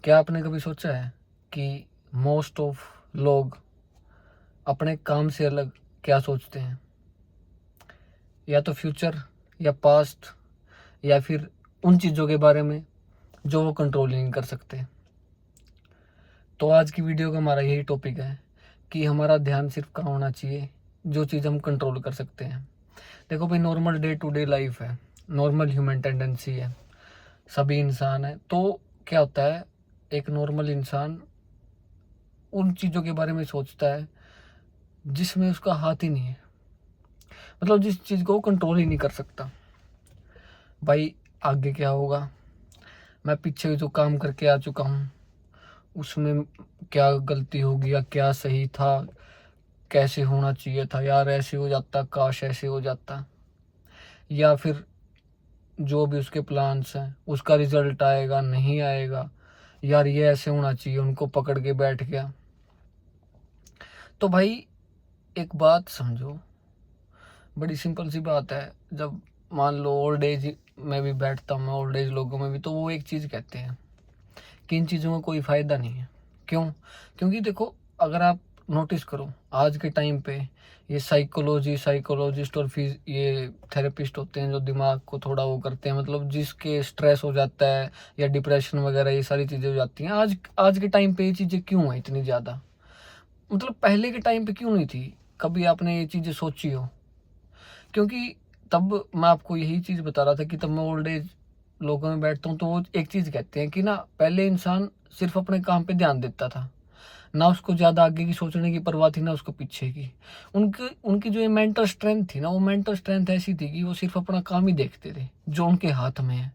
क्या आपने कभी सोचा है कि मोस्ट ऑफ लोग अपने काम से अलग क्या सोचते हैं? या तो फ्यूचर, या पास्ट, या फिर उन चीज़ों के बारे में जो वो कंट्रोल नहीं कर सकते। तो आज की वीडियो का हमारा यही टॉपिक है कि हमारा ध्यान सिर्फ कहाँ होना चाहिए, जो चीज़ हम कंट्रोल कर सकते हैं। देखो भाई, normal day to day life है, नॉर्मल ह्यूमन टेंडेंसी है, सभी इंसान है। तो क्या होता है, एक नॉर्मल इंसान उन चीज़ों के बारे में सोचता है जिसमें उसका हाथ ही नहीं है, मतलब जिस चीज़ को वो कंट्रोल ही नहीं कर सकता। भाई, आगे क्या होगा, मैं पीछे जो काम करके आ चुका हूँ उसमें क्या गलती होगी या क्या सही था, कैसे होना चाहिए था, यार ऐसे हो जाता, काश ऐसे हो जाता। या फिर जो भी उसके प्लान्स हैं उसका रिजल्ट आएगा नहीं आएगा, यार ये ऐसे होना चाहिए, उनको पकड़ के बैठ गया। तो भाई, एक बात समझो, बड़ी सिंपल सी बात है। जब मान लो ओल्ड एज में भी बैठता हूँ मैं, ओल्ड एज लोगों में भी, तो वो एक चीज़ कहते हैं कि इन चीज़ों का कोई फ़ायदा नहीं है। क्यों? क्योंकि देखो, अगर आप नोटिस करो आज के टाइम पे, ये साइकोलॉजिस्ट और फिर ये थेरेपिस्ट होते हैं जो दिमाग को थोड़ा वो करते हैं, मतलब जिसके स्ट्रेस हो जाता है या डिप्रेशन वगैरह, ये सारी चीज़ें हो जाती हैं। आज आज के टाइम पे ये चीज़ें क्यों हैं इतनी ज़्यादा? मतलब पहले के टाइम पे क्यों नहीं थी? कभी आपने ये चीज़ें सोची हो? क्योंकि तब मैं आपको यही चीज़ बता रहा था कि तब मैं ओल्ड एज लोगों में बैठता हूँ तो वो एक चीज़ कहते हैं कि ना, पहले इंसान सिर्फ अपने काम पे ध्यान देता था, ना उसको ज़्यादा आगे की सोचने की परवाह थी, ना उसको पीछे की। उनकी उनकी जो ये मेंटल स्ट्रेंथ थी ना, वो मेंटल स्ट्रेंथ ऐसी थी कि वो सिर्फ अपना काम ही देखते थे जो उनके हाथ में है।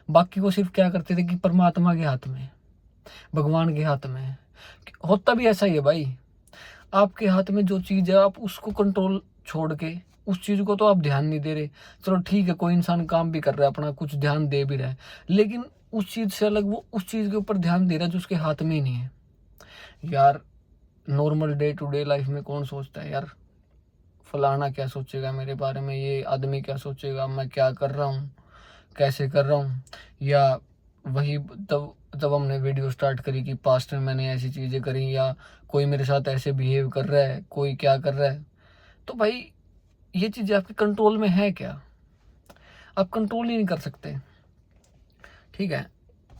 बाकी वो सिर्फ क्या करते थे कि परमात्मा के हाथ में है, भगवान के हाथ में है। होता भी ऐसा ही है भाई। आपके हाथ में जो चीज़ है, आप उसको कंट्रोल छोड़ के उस चीज़ को तो आप ध्यान नहीं दे रहे। चलो ठीक है, कोई इंसान काम भी कर रहा है, अपना कुछ ध्यान दे भी रहा है, लेकिन उस चीज़ से अलग वो उस चीज़ के ऊपर ध्यान दे रहा है जो उसके हाथ में ही नहीं है। यार, normal day to day life में कौन सोचता है यार, फलाना क्या सोचेगा मेरे बारे में, ये आदमी क्या सोचेगा, मैं क्या कर रहा हूँ, कैसे कर रहा हूँ। या वही, तब जब हमने वीडियो स्टार्ट करी कि पास्ट में मैंने ऐसी चीज़ें करी, या कोई मेरे साथ ऐसे बिहेव कर रहा है, कोई क्या कर रहा है। तो भाई, ये चीज़ें आपके कंट्रोल में है क्या? आप कंट्रोल ही नहीं कर सकते। ठीक है,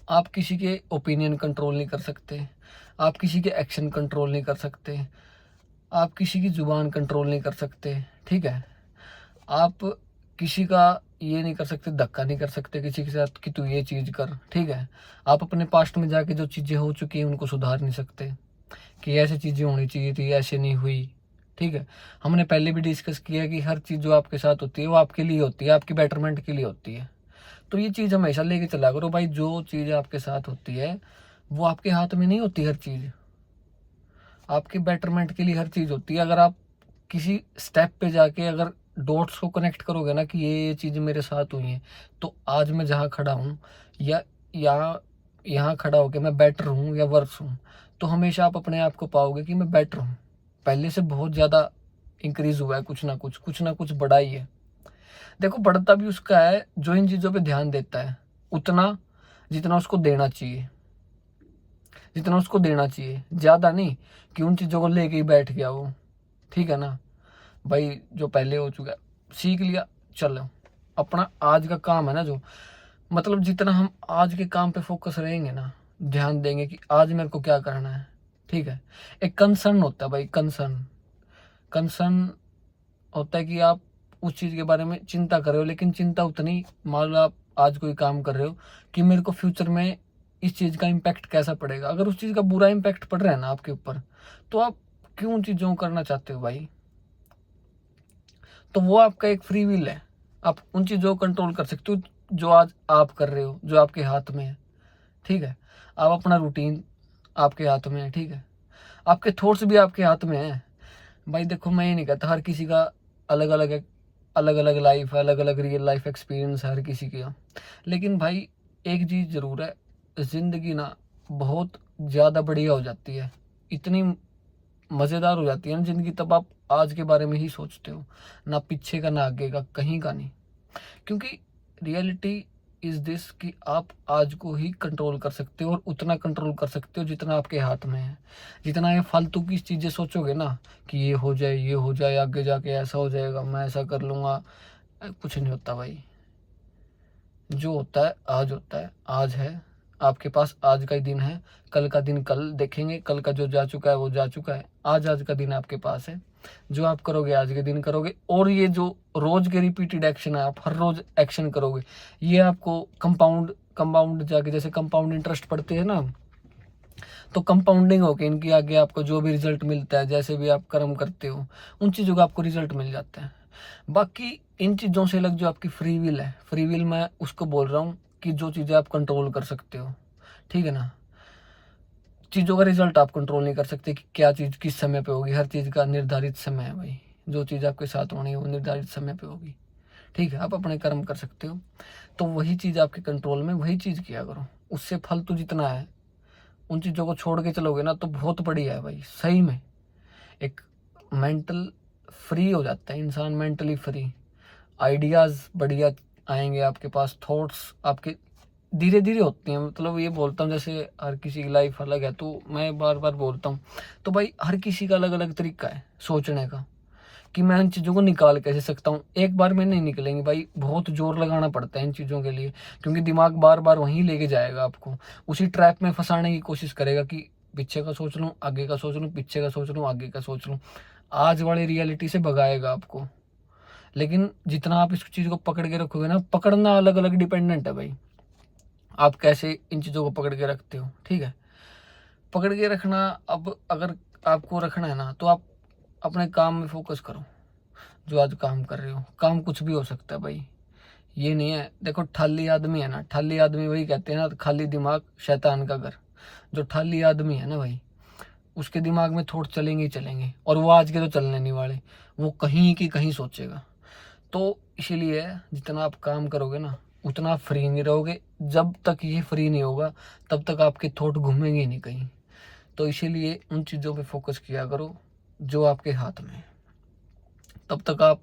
आप किसी के ओपिनियन कंट्रोल नहीं कर सकते, आप किसी के एक्शन कंट्रोल नहीं कर सकते, आप किसी की ज़ुबान कंट्रोल नहीं कर सकते। ठीक है, आप किसी का ये नहीं कर सकते, धक्का नहीं कर सकते किसी के साथ कि तू ये चीज़ कर। ठीक है, आप अपने पास्ट में जाके जो चीज़ें हो चुकी हैं उनको सुधार नहीं सकते कि ऐसी चीज़ें होनी चाहिए थी, ऐसे नहीं हुई। ठीक है, हमने पहले भी डिस्कस किया कि हर चीज़ जो आपके साथ होती है वो आपके लिए होती है, आपकी बेटरमेंट के लिए होती है। तो ये चीज़ हमेशा लेके चला करो भाई, जो चीज़ आपके साथ होती है वो आपके हाथ में नहीं होती। हर चीज़ आपके बेटरमेंट के लिए हर चीज़ होती है। अगर आप किसी स्टेप पे जाके अगर डॉट्स को कनेक्ट करोगे ना कि ये चीज़ मेरे साथ हुई हैं, तो आज मैं जहाँ खड़ा हूँ, या यहाँ यहाँ खड़ा होकर मैं बेटर हूँ या वर्स हूँ, तो हमेशा आप अपने आप को पाओगे कि मैं बेटर हूँ, पहले से बहुत ज़्यादा इंक्रीज हुआ है, कुछ ना कुछ बढ़ा ही है। देखो, बढ़ता भी उसका है जो इन चीज़ों पे ध्यान देता है, उतना जितना उसको देना चाहिए, जितना उसको देना चाहिए, ज़्यादा नहीं कि उन चीज़ों को लेके ही बैठ गया वो। ठीक है ना भाई, जो पहले हो चुका है सीख लिया, चलो अपना आज का काम है ना, जो मतलब जितना हम आज के काम पे फोकस रहेंगे ना, ध्यान देंगे कि आज मेरे को क्या करना है। ठीक है, एक कंसर्न होता है भाई, कंसर्न कंसर्न होता है कि आप उस चीज़ के बारे में चिंता कर रहे हो, लेकिन चिंता उतनी, मान लो आप आज कोई काम कर रहे हो कि मेरे को फ्यूचर में इस चीज़ का इम्पैक्ट कैसा पड़ेगा। अगर उस चीज़ का बुरा इम्पैक्ट पड़ रहा है ना आपके ऊपर, तो आप क्यों उन चीज़ों को करना चाहते हो भाई? तो वो आपका एक फ्री विल है, आप उन चीज़ों को कंट्रोल कर सकते हो जो आज आप कर रहे हो, जो आपके हाथ में है। ठीक है, आप अपना रूटीन आपके हाथ में है। ठीक है, आपके थॉट्स भी आपके हाथ में है। भाई देखो, मैं ये नहीं कहता, हर किसी का अलग अलग अलग अलग लाइफ है, अलग अलग रियल लाइफ एक्सपीरियंस है हर किसी का। लेकिन भाई, एक चीज़ ज़रूर है, ज़िंदगी ना बहुत ज़्यादा बढ़िया हो जाती है, इतनी मज़ेदार हो जाती है ना ज़िंदगी, तब आप आज के बारे में ही सोचते हो, ना पीछे का ना आगे का, कहीं का नहीं। क्योंकि रियलिटी इज दिस कि आप आज को ही कंट्रोल कर सकते हो, और उतना कंट्रोल कर सकते हो जितना आपके हाथ में है। जितना ये फालतू की चीज़ें सोचोगे ना कि ये हो जाए, ये हो जाए, आगे जाके ऐसा हो जाएगा, मैं ऐसा कर लूँगा, कुछ नहीं होता भाई। जो होता है आज होता है, आज है आपके पास, आज का ही दिन है। कल का दिन कल देखेंगे, कल का जो जा चुका है वो जा चुका है। आज का दिन आपके पास है, जो आप करोगे आज के दिन करोगे। और ये जो रोज के रिपीटेड एक्शन है, आप हर रोज एक्शन करोगे, ये आपको कंपाउंड जाके, जैसे कंपाउंड इंटरेस्ट पढ़ते हैं ना, तो कंपाउंडिंग होके इनकी आगे आपको जो भी रिजल्ट मिलता है, जैसे भी आप कर्म करते हो उन चीज़ों का आपको रिजल्ट मिल जाता है। बाकी इन चीज़ों से अलग जो आपकी फ्री विल है, फ्री विल मैं उसको बोल रहा हूँ कि जो चीज़ें आप कंट्रोल कर सकते हो, ठीक है ना। चीज़ों का रिजल्ट आप कंट्रोल नहीं कर सकते कि क्या चीज़ किस समय पे होगी। हर चीज़ का निर्धारित समय है भाई। जो चीज़ आपके साथ होनी है वो निर्धारित समय पे होगी, ठीक है। आप अपने कर्म कर सकते हो, तो वही चीज़ आपके कंट्रोल में, वही चीज़ किया करो। उससे फल तो जितना है, उन चीज़ों को छोड़ के चलोगे ना तो बहुत बढ़िया है भाई। सही में एक मेंटल फ्री हो जाता है इंसान, मेंटली फ्री। आइडियाज़ बढ़िया आएंगे आपके पास, थॉट्स आपके धीरे धीरे होती हैं। मतलब ये बोलता हूँ, जैसे हर किसी की लाइफ अलग है, तो मैं बार बार बोलता हूँ, तो भाई हर किसी का अलग अलग तरीका है सोचने का कि मैं इन चीज़ों को निकाल कैसे सकता हूँ। एक बार में नहीं निकलेंगे भाई, बहुत जोर लगाना पड़ता है इन चीज़ों के लिए, क्योंकि दिमाग बार बार वहीं लेके जाएगा आपको, उसी ट्रैप में फंसाने की कोशिश करेगा कि पीछे का सोच लूँ, आगे का सोच लूँ, पीछे का सोच लूँ, आगे का सोच लूँ। आज वाली रियलिटी से भगाएगा आपको। लेकिन जितना आप इस चीज़ को पकड़ के रखोगे ना, पकड़ना अलग अलग डिपेंडेंट है भाई, आप कैसे इन चीज़ों को पकड़ के रखते हो, ठीक है। पकड़ के रखना, अब अगर आपको रखना है ना, तो आप अपने काम में फोकस करो। जो आज काम कर रहे हो, काम कुछ भी हो सकता है भाई। ये नहीं है, देखो ठाली आदमी है ना, ठाली आदमी वही कहते हैं ना, खाली दिमाग शैतान का घर। जो ठाली आदमी है ना भाई, उसके दिमाग में थॉट चलेंगे ही चलेंगे, और वो आज के तो चलने नहीं वाले, वो कहीं की कहीं सोचेगा। तो इसीलिए जितना आप काम करोगे ना, उतना आप फ्री नहीं रहोगे। जब तक ये फ्री नहीं होगा, तब तक आपके थॉट घूमेंगे ही नहीं कहीं। तो इसीलिए उन चीज़ों पे फोकस किया करो जो आपके हाथ में है। तब तक आप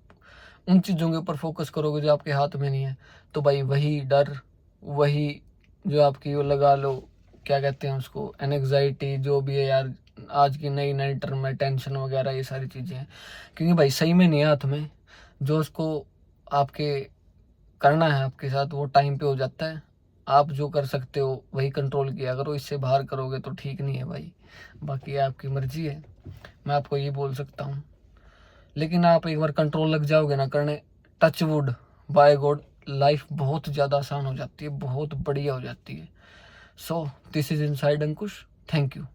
उन चीज़ों के ऊपर फोकस करोगे जो आपके हाथ में नहीं है, तो भाई वही डर, वही जो आपकी वो लगा लो, क्या कहते हैं उसको, एनएग्जाइटी, जो भी है यार, आज की नई नई टर्म है, टेंशन वगैरह, ये सारी चीज़ें हैं। क्योंकि भाई सही में नहीं है हाथ में। जो उसको आपके करना है आपके साथ, वो टाइम पे हो जाता है। आप जो कर सकते हो वही कंट्रोल किया करो, इससे बाहर करोगे तो ठीक नहीं है भाई। बाकी आपकी मर्जी है, मैं आपको ये बोल सकता हूँ। लेकिन आप एक बार कंट्रोल लग जाओगे ना करने, touch wood, by God, life बहुत ज़्यादा आसान हो जाती है, बहुत बढ़िया हो जाती है। So this is inside Ankush, thank you.